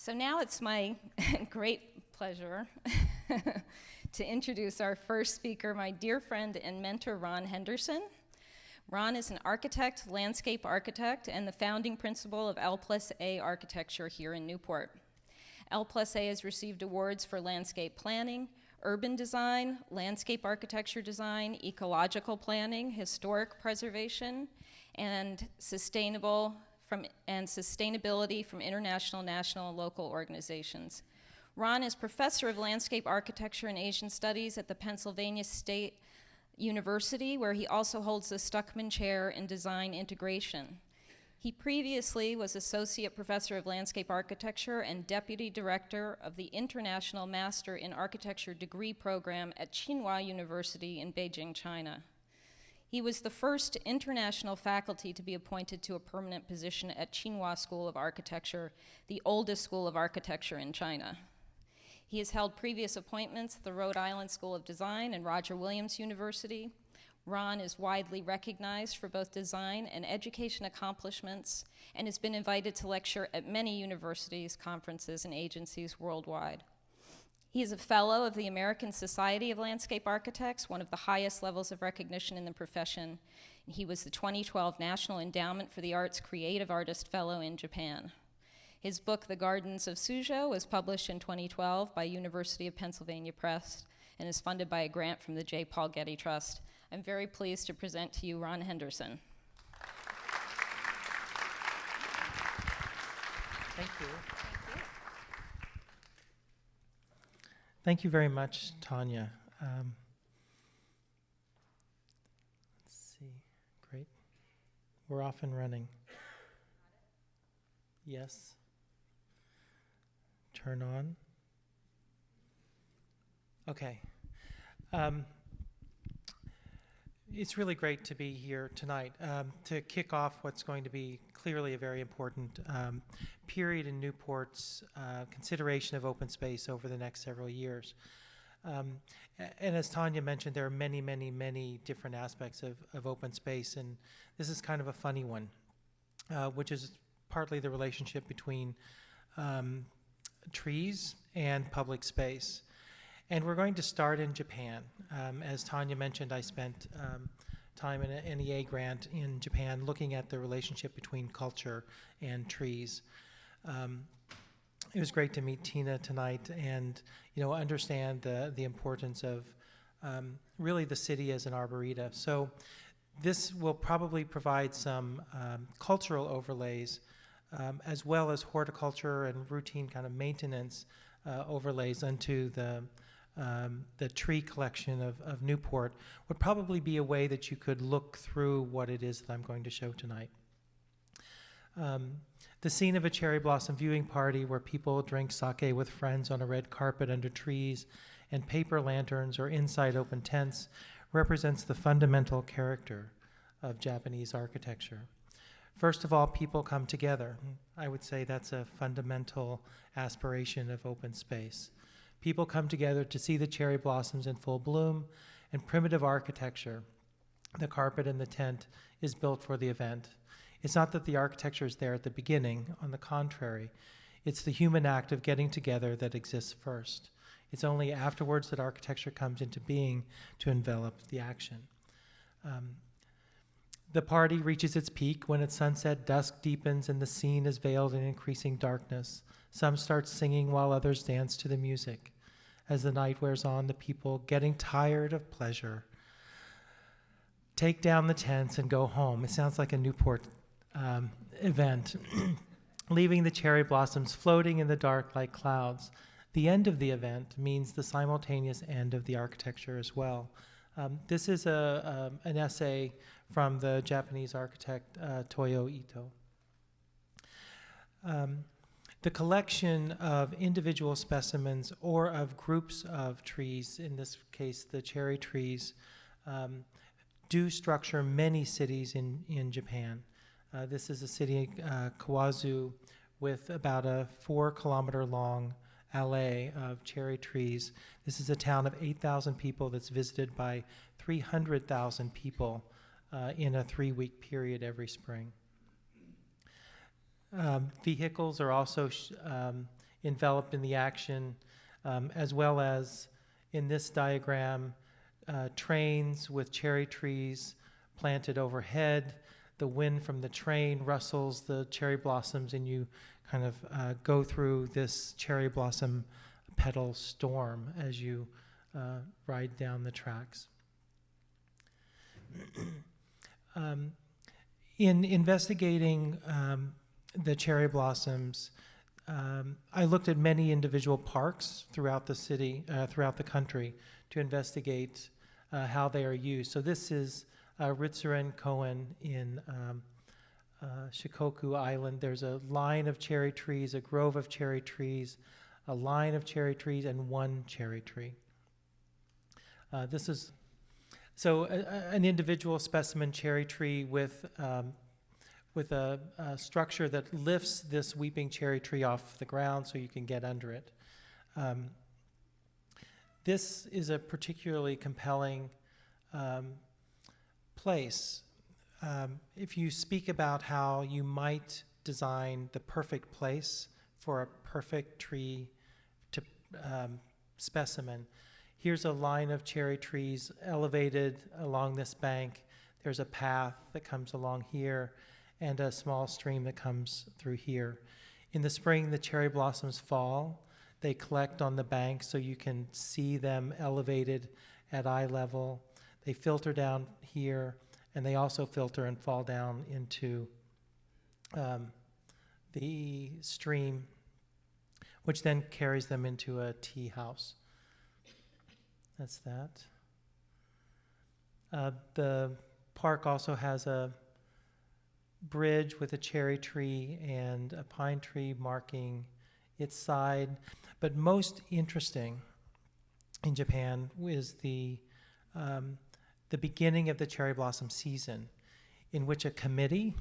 So now it's my great pleasure to introduce our first speaker, my dear friend and mentor, Ron Henderson. Ron is an architect, landscape architect, and the founding principal of L+A Architecture here in Newport. L+A has received awards for landscape planning, urban design, landscape architecture design, ecological planning, historic preservation, and sustainability from international, national, and local organizations. Ron is professor of landscape architecture and Asian studies at the Pennsylvania State University, where he also holds the Stuckeman Chair in Design Integration. He previously was associate professor of landscape architecture and deputy director of the International Master in Architecture degree program at Tsinghua University in Beijing, China. He was the first international faculty to be appointed to a permanent position at Tsinghua School of Architecture, the oldest school of architecture in China. He has held previous appointments at the Rhode Island School of Design and Roger Williams University. Ron is widely recognized for both design and education accomplishments and has been invited to lecture at many universities, conferences, and agencies worldwide. He is a fellow of the American Society of Landscape Architects, one of the highest levels of recognition in the profession. He was the 2012 National Endowment for the Arts Creative Artist Fellow in Japan. His book, The Gardens of Suzhou, was published in 2012 by University of Pennsylvania Press and is funded by a grant from the J. Paul Getty Trust. I'm very pleased to present to you Ron Henderson. Thank you. Thank you very much, Tanya. Let's see. Great. We're off and running. Yes. Turn on. Okay. It's really great to be here tonight to kick off what's going to be clearly a very important period in Newport's consideration of open space over the next several years. And as Tanya mentioned, there are many, many, many different aspects of open space, and this is kind of a funny one, which is partly the relationship between trees and public space. And we're going to start in Japan. As Tanya mentioned, I spent time in an NEA grant in Japan looking at the relationship between culture and trees. It was great to meet Tina tonight and understand the importance of really the city as an arboreta. So this will probably provide some cultural overlays as well as horticulture and routine kind of maintenance overlays onto the tree collection of Newport would probably be a way that you could look through what it is that I'm going to show tonight. The scene of a cherry blossom viewing party where people drink sake with friends on a red carpet under trees and paper lanterns or inside open tents represents the fundamental character of Japanese architecture. First of all, people come together. I would say that's a fundamental aspiration of open space. People come together to see the cherry blossoms in full bloom, and primitive architecture, the carpet and the tent, is built for the event. It's not that the architecture is there at the beginning. On the contrary, it's the human act of getting together that exists first. It's only afterwards that architecture comes into being to envelop the action. The party reaches its peak when at sunset dusk deepens and the scene is veiled in increasing darkness. Some start singing while others dance to the music. As the night wears on, the people, getting tired of pleasure, take down the tents and go home. It sounds like a Newport event, leaving the cherry blossoms floating in the dark like clouds. The end of the event means the simultaneous end of the architecture as well. This is an essay from the Japanese architect Toyo Ito. The collection of individual specimens or of groups of trees, in this case the cherry trees, do structure many cities in Japan. This is a city, Kawazu, with about a 4-kilometer long alley of cherry trees. This is a town of 8,000 people that's visited by 300,000 people in a 3-week period every spring. Vehicles are also enveloped in the action, as well as in this diagram, trains with cherry trees planted overhead. The wind from the train rustles the cherry blossoms, and you kind of go through this cherry blossom petal storm as you ride down the tracks. In investigating the cherry blossoms, I looked at many individual parks throughout the city, throughout the country, to investigate how they are used. So this is Ritzeran Cohen in Shikoku Island. There's a line of cherry trees, a grove of cherry trees, a line of cherry trees, and one cherry tree. This is an individual specimen cherry tree with a structure that lifts this weeping cherry tree off the ground so you can get under it. This is a particularly compelling place. If you speak about how you might design the perfect place for a perfect tree to specimen, here's a line of cherry trees elevated along this bank. There's a path that comes along here and a small stream that comes through here. In the spring, the cherry blossoms fall. They collect on the bank so you can see them elevated at eye level. They filter down here, and they also filter and fall down into the stream, which then carries them into a tea house. That's that. The park also has a bridge with a cherry tree and a pine tree marking its side. But most interesting in Japan is the beginning of the cherry blossom season, in which a committee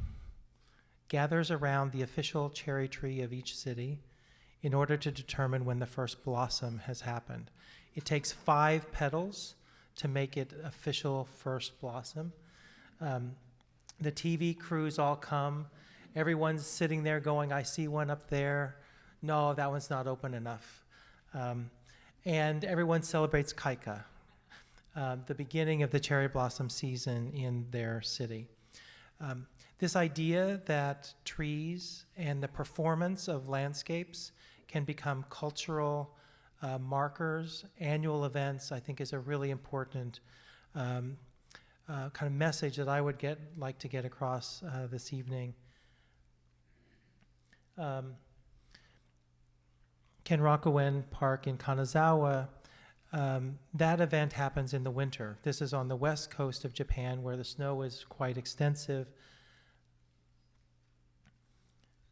gathers around the official cherry tree of each city in order to determine when the first blossom has happened. It takes 5 petals to make it official first blossom. The TV crews all come. Everyone's sitting there going, I see one up there. No, that one's not open enough. And everyone celebrates Kaika, the beginning of the cherry blossom season in their city. This idea that trees and the performance of landscapes can become cultural markers, annual events, I think is a really important kind of message that I would like to get across this evening. Kenrokuen Park in Kanazawa, that event happens in the winter. This is on the west coast of Japan where the snow is quite extensive.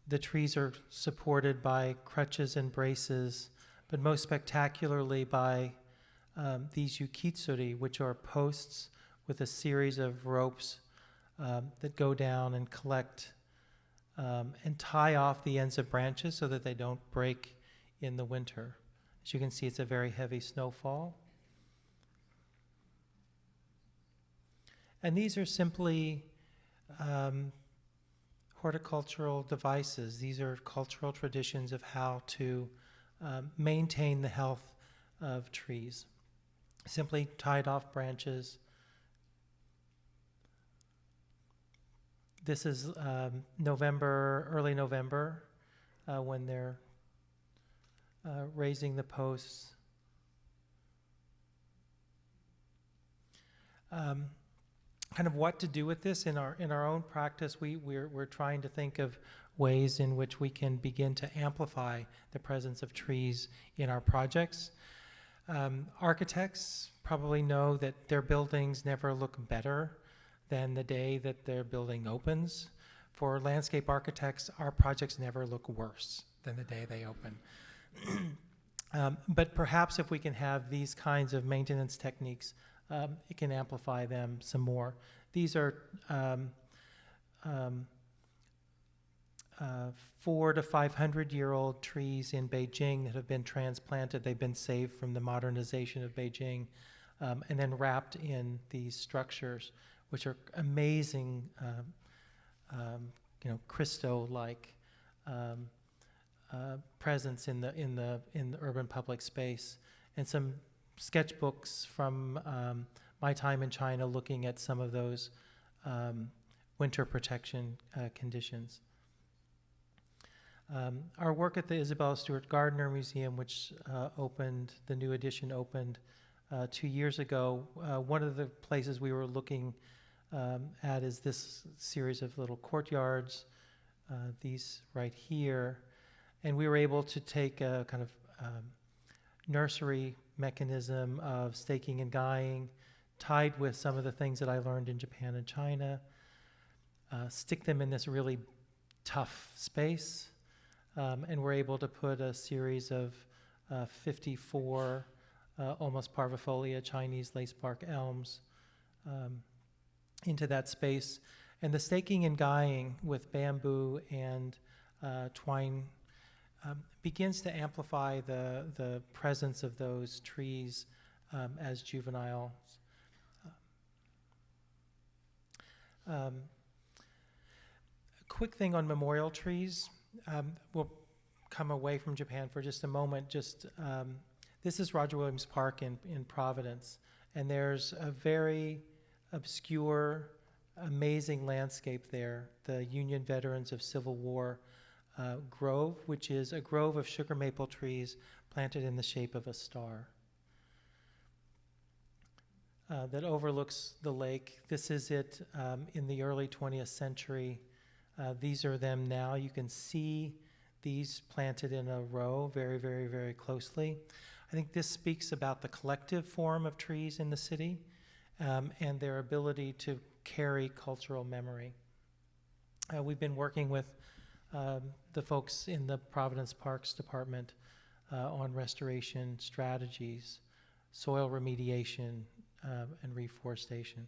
The trees are supported by crutches and braces, but most spectacularly by these yukitsuri, which are posts with a series of ropes that go down and collect and tie off the ends of branches so that they don't break in the winter. As you can see, it's a very heavy snowfall. And these are simply horticultural devices. These are cultural traditions of how to maintain the health of trees. Simply tied off branches. This is November, early November, when they're raising the posts. Kind of what to do with this in our own practice. We're trying to think of ways in which we can begin to amplify the presence of trees in our projects. Architects probably know that their buildings never look better than the day that their building opens. For landscape architects, our projects never look worse than the day they open. But perhaps if we can have these kinds of maintenance techniques, it can amplify them some more. These are 400 to 500-year-old trees in Beijing that have been transplanted. They've been saved from the modernization of Beijing and then wrapped in these structures, which are amazing, Christo-like presence in the urban public space, and some sketchbooks from my time in China looking at some of those winter protection conditions. Our work at the Isabella Stewart Gardner Museum, which the new edition opened 2 years ago, one of the places we were looking at is this series of little courtyards, these right here, and we were able to take a kind of nursery mechanism of staking and guying, tied with some of the things that I learned in Japan and China, stick them in this really tough space, and we're able to put a series of 54 almost parvifolia Chinese lacebark elms into that space. And the staking and guying with bamboo and twine begins to amplify the presence of those trees as juveniles. A quick thing on memorial trees. We'll come away from Japan for just a moment. This is Roger Williams Park in Providence, and there's a very obscure, amazing landscape there, the Union Veterans of Civil War grove, which is a grove of sugar maple trees planted in the shape of a star that overlooks the lake. This is it in the early 20th century. These are them now. You can see these planted in a row very, very, very closely. I think this speaks about the collective form of trees in the city and their ability to carry cultural memory. We've been working with the folks in the Providence Parks Department on restoration strategies, soil remediation, and reforestation.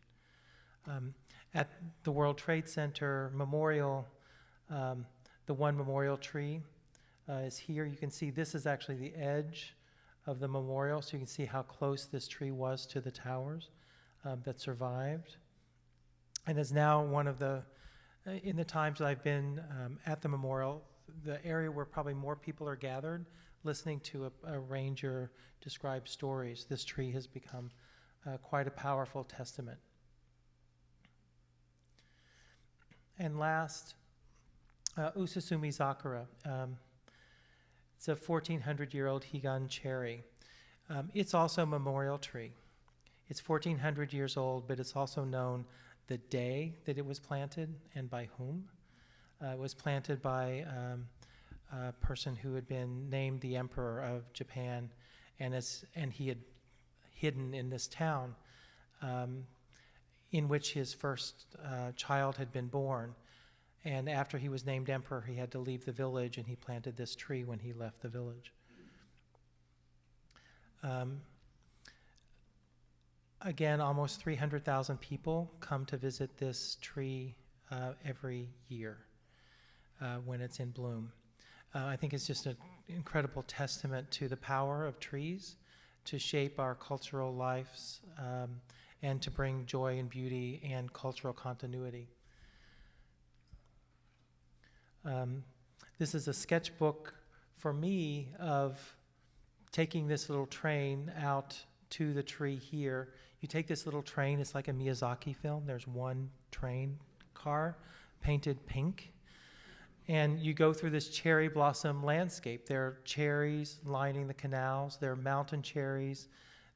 At the World Trade Center Memorial, the one memorial tree is here. You can see this is actually the edge of the memorial, so you can see how close this tree was to the towers that survived. And is now one of the, in the times that I've been at the memorial, the area where probably more people are gathered listening to a ranger describe stories. This tree has become quite a powerful testament. And last, Ususumi Zakura. It's a 1,400-year-old Higan cherry. It's also a memorial tree. It's 1,400 years old, but it's also known the day that it was planted and by whom. It was planted by a person who had been named the Emperor of Japan, and he had hidden in this town in which his first child had been born. And after he was named emperor, he had to leave the village, and he planted this tree when he left the village. Again, almost 300,000 people come to visit this tree every year when it's in bloom. I think it's just an incredible testament to the power of trees to shape our cultural lives and to bring joy and beauty and cultural continuity. This is a sketchbook for me of taking this little train out to the tree here. You take this little train, it's like a Miyazaki film. There's one train car painted pink. And you go through this cherry blossom landscape. There are cherries lining the canals. There are mountain cherries.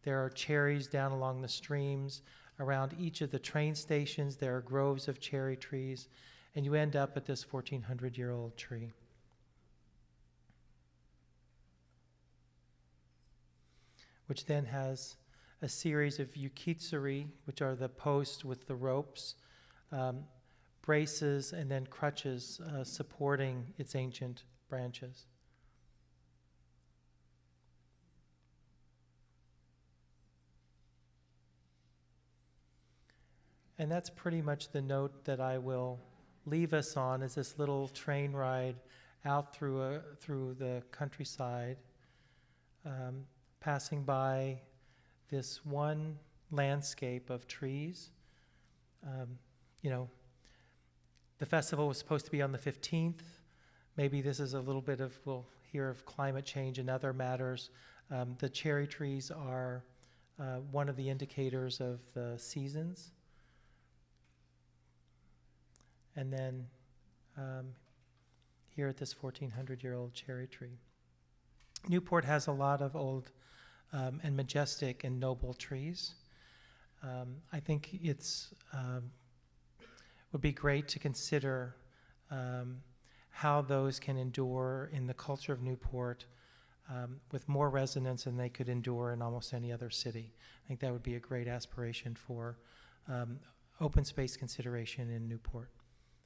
There are cherries down along the streams. Around each of the train stations, there are groves of cherry trees. And you end up at this 1,400-year-old tree. Which then has a series of yukitsuri, which are the posts with the ropes, braces, and then crutches supporting its ancient branches. And that's pretty much the note that I will leave us on, is this little train ride out through the countryside, passing by this one landscape of trees. The festival was supposed to be on the 15th. Maybe this is a little bit of, we'll here of climate change and other matters. The cherry trees are one of the indicators of the seasons. And then here at this 1,400-year-old cherry tree. Newport has a lot of old and majestic and noble trees. I think it's would be great to consider how those can endure in the culture of Newport with more resonance than they could endure in almost any other city. I think that would be a great aspiration for open space consideration in Newport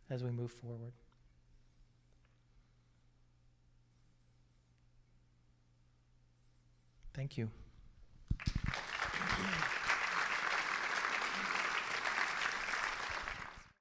as we move forward. Thank you.